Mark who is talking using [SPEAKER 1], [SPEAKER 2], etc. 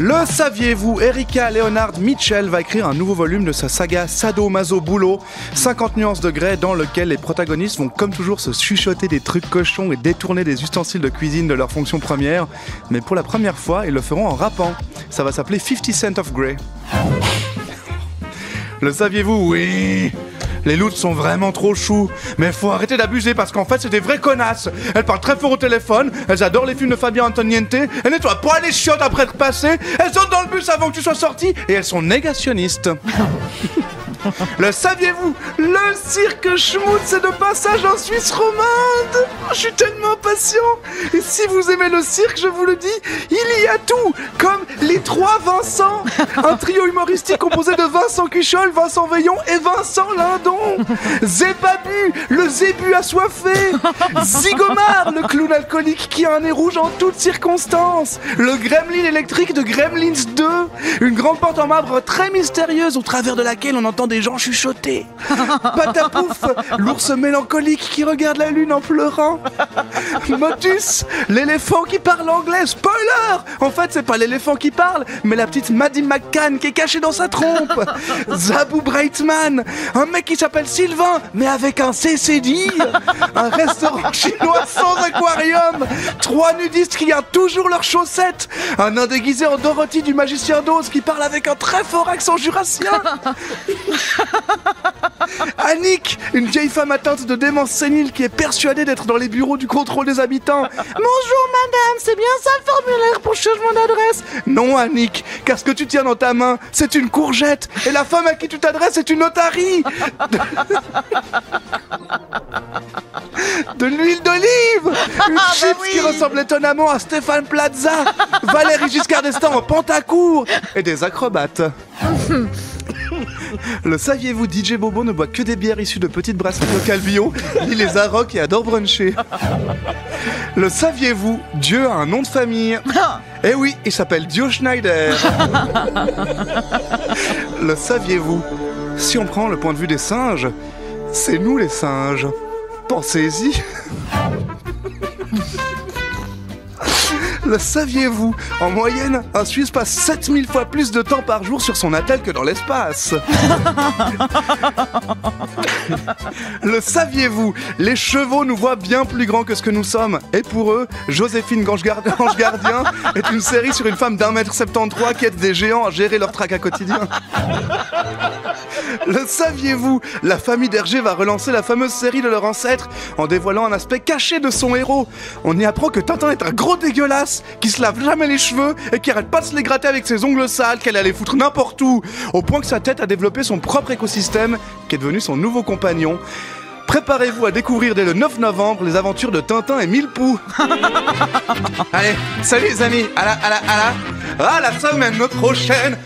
[SPEAKER 1] Le saviez-vous, Erika Leonard Mitchell va écrire un nouveau volume de sa saga Sado-Maso Boulot, 50 nuances de grès, dans lequel les protagonistes vont comme toujours se chuchoter des trucs cochons et détourner des ustensiles de cuisine de leur fonction première. Mais pour la première fois, ils le feront en rappant. Ça va s'appeler 50 Cent of Grey. Le saviez-vous? Oui! Les loutres sont vraiment trop choux, mais faut arrêter d'abuser parce qu'en fait c'est des vraies connasses. Elles parlent très fort au téléphone, elles adorent les films de Fabien Antoniente, elles nettoient pas les chiottes après être passées, elles sautent dans le bus avant que tu sois sorti et elles sont négationnistes. Le saviez-vous? Le cirque Schmout, c'est de passage en Suisse romande. Je suis tellement impatient. Et si vous aimez le cirque, je vous le dis, il y a tout. Comme les trois Vincent. Un trio humoristique composé de Vincent Cuchol, Vincent Veillon et Vincent Lindon. Zébabu, le zébu assoiffé. Zigomar, le clown alcoolique qui a un nez rouge en toutes circonstances. Le gremlin électrique de Gremlins 2. Une grande porte en marbre très mystérieuse au travers de laquelle on entend des gens chuchoter. Patapouf, l'ours mélancolique qui regarde la lune en pleurant. Motus, l'éléphant qui parle anglais. Spoiler! En fait, c'est pas l'éléphant qui parle, mais la petite Maddie McCann qui est cachée dans sa trompe. Zabou Breitman, un mec qui s'appelle Sylvain, mais avec un CCD. Un restaurant chinois sans aquarium. 3 nudistes qui gardent toujours leurs chaussettes. Un nain déguisé en Dorothy du magicien d'Oz qui parle avec un très fort accent jurassien. Annick, une vieille femme atteinte de démence sénile qui est persuadée d'être dans les bureaux du contrôle des habitants. Bonjour madame, c'est bien ça le formulaire pour changement d'adresse? Non Annick, car ce que tu tiens dans ta main, c'est une courgette. Et la femme à qui tu t'adresses est une otarie. De l'huile d'olive. Une chips qui ressemble étonnamment à Stéphane Plaza. Valérie Giscard d'Estaing en pantacourt. Et des acrobates. Le saviez-vous, DJ Bobo ne boit que des bières issues de petites brasseries locales bio. Il les aroque et adore bruncher. Le saviez-vous, Dieu a un nom de famille. Eh oui, il s'appelle Dio Schneider. Le saviez-vous, si on prend le point de vue des singes, c'est nous les singes. Pensez-y. Le saviez-vous? En moyenne, un Suisse passe 7000 fois plus de temps par jour sur son attel que dans l'espace. Le saviez-vous? Les chevaux nous voient bien plus grands que ce que nous sommes. Et pour eux, Joséphine Ange Gardien est une série sur une femme d'1m73 qui aide des géants à gérer leur tracas quotidien. Le saviez-vous? La famille d'Hergé va relancer la fameuse série de leur ancêtre en dévoilant un aspect caché de son héros. On y apprend que Tintin est un gros dégueulasse, qui se lave jamais les cheveux et qui arrête pas de se les gratter avec ses ongles sales, qu'elle allait foutre n'importe où, au point que sa tête a développé son propre écosystème, qui est devenu son nouveau compagnon. Préparez-vous à découvrir dès le 9 novembre les aventures de Tintin et Mille-Poux. Allez, salut les amis, à la semaine prochaine.